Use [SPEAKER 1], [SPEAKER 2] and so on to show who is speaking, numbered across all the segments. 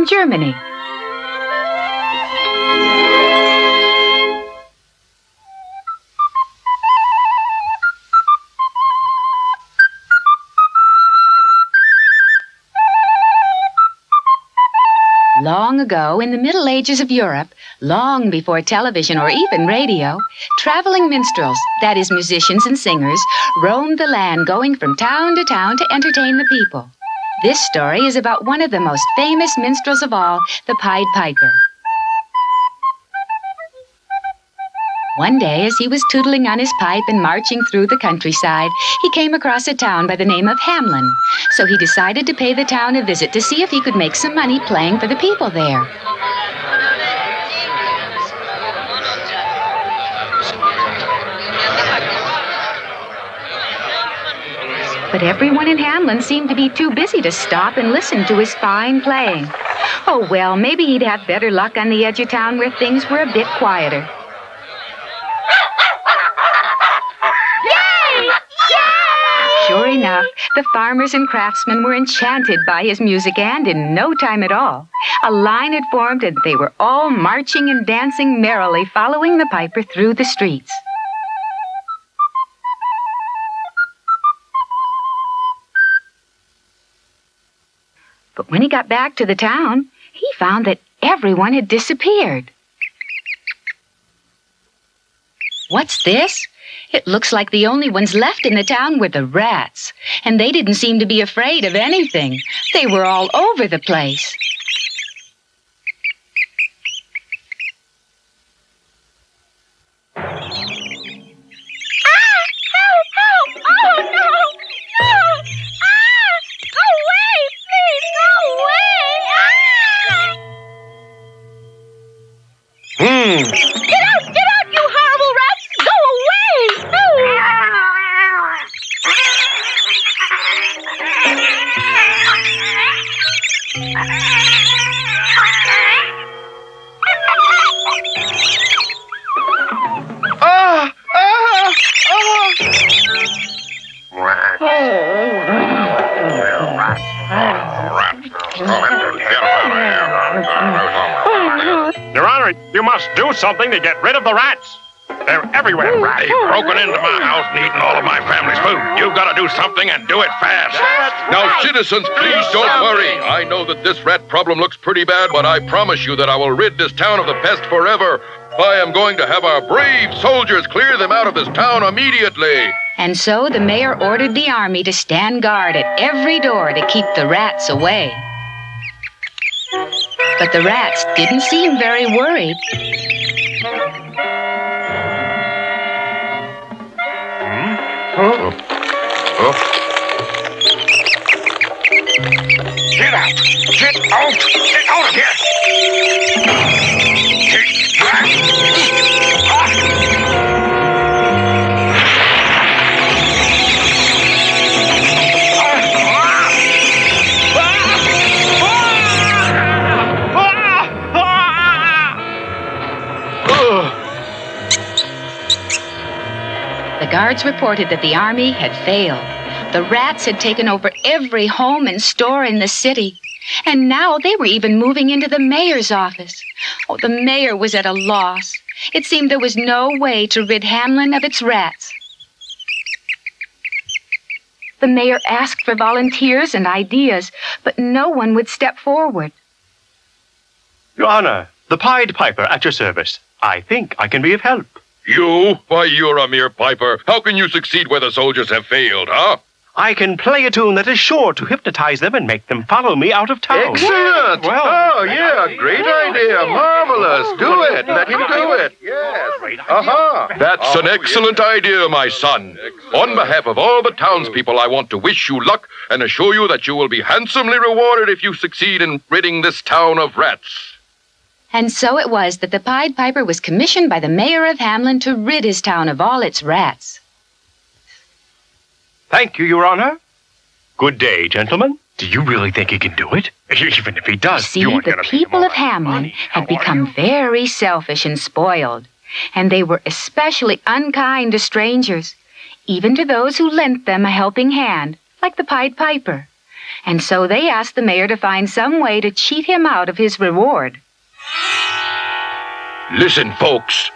[SPEAKER 1] Germany. Long ago, in the Middle Ages of Europe, long before television or even radio, traveling minstrels, that is musicians and singers, roamed the land going from town to entertain the people. This story is about one of the most famous minstrels of all, the Pied Piper. One day, as he was tootling on his pipe and marching through the countryside, he came across a town by the name of Hamelin. So he decided to pay the town a visit to see if he could make some money playing for the people there. But everyone in Hamelin seemed to be too busy to stop and listen to his fine playing. Oh, well, maybe he'd have better luck on the edge of town where things were a bit quieter. Sure enough, the farmers and craftsmen were enchanted by his music, and in no time at all, a line had formed and they were all marching and dancing merrily, following the piper through the streets. But when he got back to the town, he found that everyone had disappeared. What's this? It looks like the only ones left in the town were the rats, and they didn't seem to be afraid of anything. They were all over the place.
[SPEAKER 2] Your Honor, you must do something to get rid of the rats. They're everywhere.
[SPEAKER 3] They've broken into my house and eaten all of my family's food. You've got to do something and do it fast.
[SPEAKER 4] Now, citizens, please don't worry. I know that this rat problem looks pretty bad, but I promise you that I will rid this town of the pest forever. I am going to have our brave soldiers clear them out of this town immediately.
[SPEAKER 1] And so the mayor ordered the army to stand guard at every door to keep the rats away. But the rats didn't seem very worried.
[SPEAKER 3] Get out! Get out! Get out of here! Get back!
[SPEAKER 1] The guards reported that the army had failed. The rats had taken over every home and store in the city. And now they were even moving into the mayor's office. Oh, the mayor was at a loss. It seemed there was no way to rid Hamelin of its rats. The mayor asked for volunteers and ideas, but no one would step forward.
[SPEAKER 2] Your Honor, the Pied Piper at your service. I think I can be of help.
[SPEAKER 4] You? Why, you're a mere piper. How can you succeed where the soldiers have failed, huh?
[SPEAKER 2] I can play a tune that is sure to hypnotize them and make them follow me out of town.
[SPEAKER 4] Excellent!
[SPEAKER 2] Well,
[SPEAKER 4] oh, yeah, great idea. Marvelous. Do it. Let him do it. Yes. Aha. That's an excellent idea, my son. On behalf of all the townspeople, I want to wish you luck and assure you that you will be handsomely rewarded if you succeed in ridding this town of rats.
[SPEAKER 1] And so it was that the Pied Piper was commissioned by the mayor of Hamelin to rid his town of all its rats.
[SPEAKER 2] Thank you, Your Honor. Good day, gentlemen. Do you really think he can do it? Even if he does,
[SPEAKER 1] See, the people of Hamelin had become very selfish and spoiled, and they were especially unkind to strangers, even to those who lent them a helping hand, like the Pied Piper. and so they asked the mayor to find some way to cheat him out of his reward.
[SPEAKER 4] Listen, folks.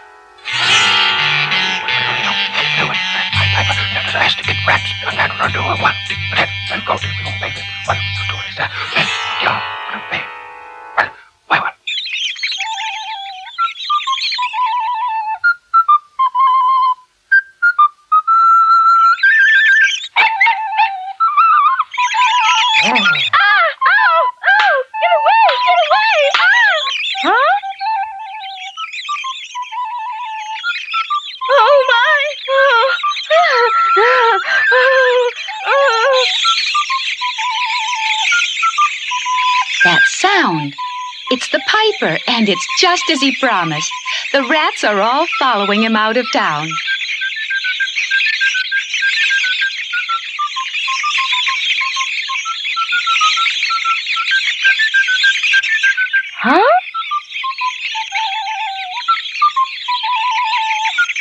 [SPEAKER 1] That sound. It's the piper, and it's just as he promised. The rats are all following him out of town.
[SPEAKER 5] Huh?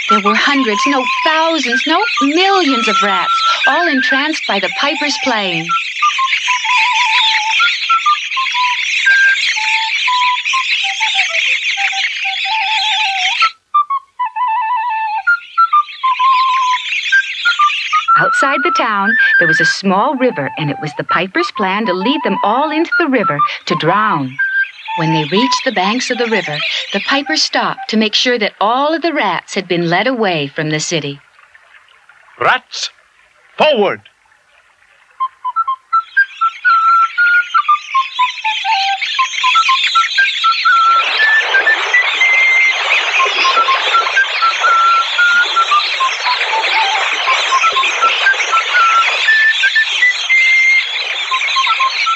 [SPEAKER 1] There were hundreds, no thousands, no millions of rats, all entranced by the piper's playing. Outside the town, there was a small river, and it was the piper's plan to lead them all into the river to drown. When they reached the banks of the river, the piper stopped to make sure that all of the rats had been led away from the city.
[SPEAKER 2] Rats, forward!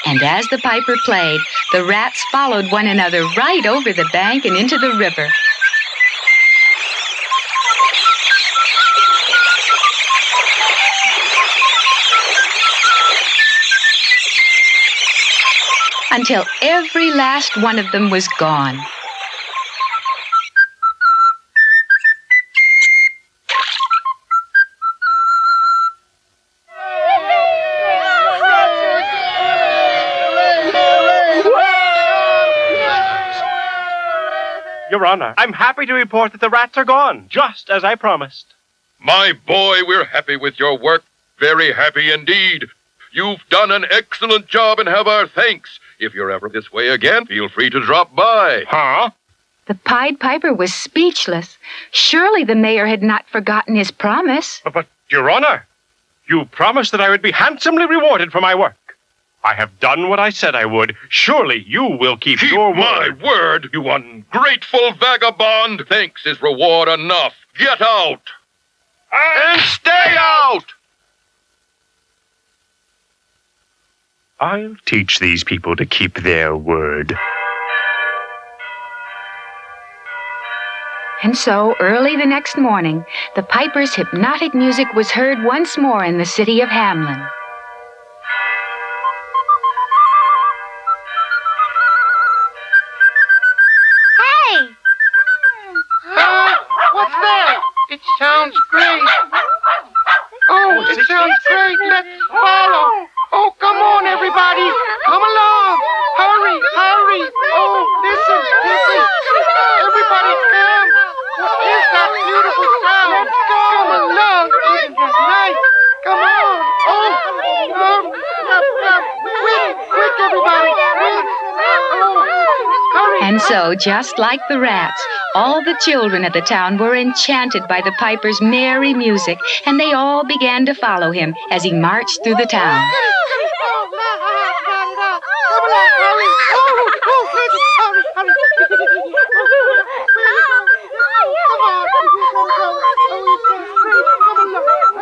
[SPEAKER 1] And as the piper played, the rats followed one another right over the bank and into the river. Until every last one of them was gone.
[SPEAKER 2] Your Honor, I'm happy to report that the rats are gone, just as I promised.
[SPEAKER 4] My boy, we're happy with your work. Very happy indeed. You've done an excellent job and have our thanks. If you're ever this way again, feel free to drop by.
[SPEAKER 2] Huh?
[SPEAKER 1] The Pied Piper was speechless. Surely the mayor had not forgotten his promise.
[SPEAKER 2] But, Your Honor, you promised that I would be handsomely rewarded for my work. I have done what I said I would. Surely you will keep your word.
[SPEAKER 4] My word, you ungrateful vagabond. Thanks is reward enough. Get out. And stay out!
[SPEAKER 2] I'll teach these people to keep their word.
[SPEAKER 1] And so, early the next morning, the piper's hypnotic music was heard once more in the city of Hamlin.
[SPEAKER 5] What's that? It sounds great. Oh, it sounds great. Let's follow. Oh, come on, everybody. Come along. Hurry, hurry. Oh, listen. Everybody come. What is that beautiful sound? Let's go. Come along. Isn't that nice? Come on. Oh, quick, everybody. Quick. Oh, hurry.
[SPEAKER 1] And so, just like the rats, all the children of the town were enchanted by the piper's merry music, and they all began to follow him as he marched through the town.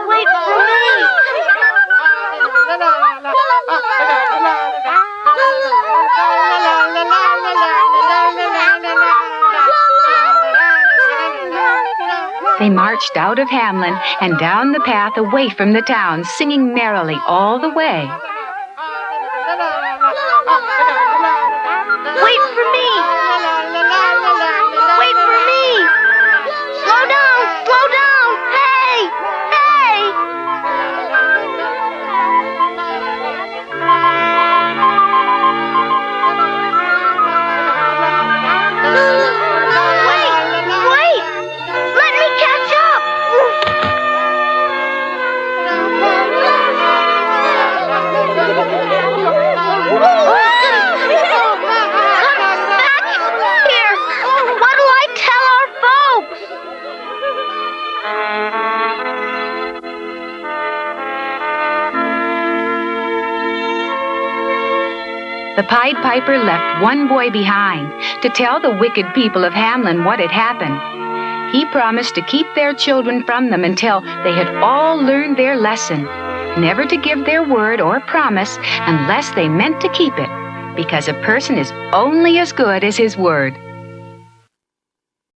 [SPEAKER 5] Wait for me!
[SPEAKER 1] They marched out of Hamlin and down the path away from the town, singing merrily all the way.
[SPEAKER 5] Wait for me! Wait for me! Slow down! Slow down! Hey! Hey!
[SPEAKER 1] The Pied Piper left one boy behind to tell the wicked people of Hamelin what had happened. He promised to keep their children from them until they had all learned their lesson, never to give their word or promise unless they meant to keep it, because a person is only as good as his word.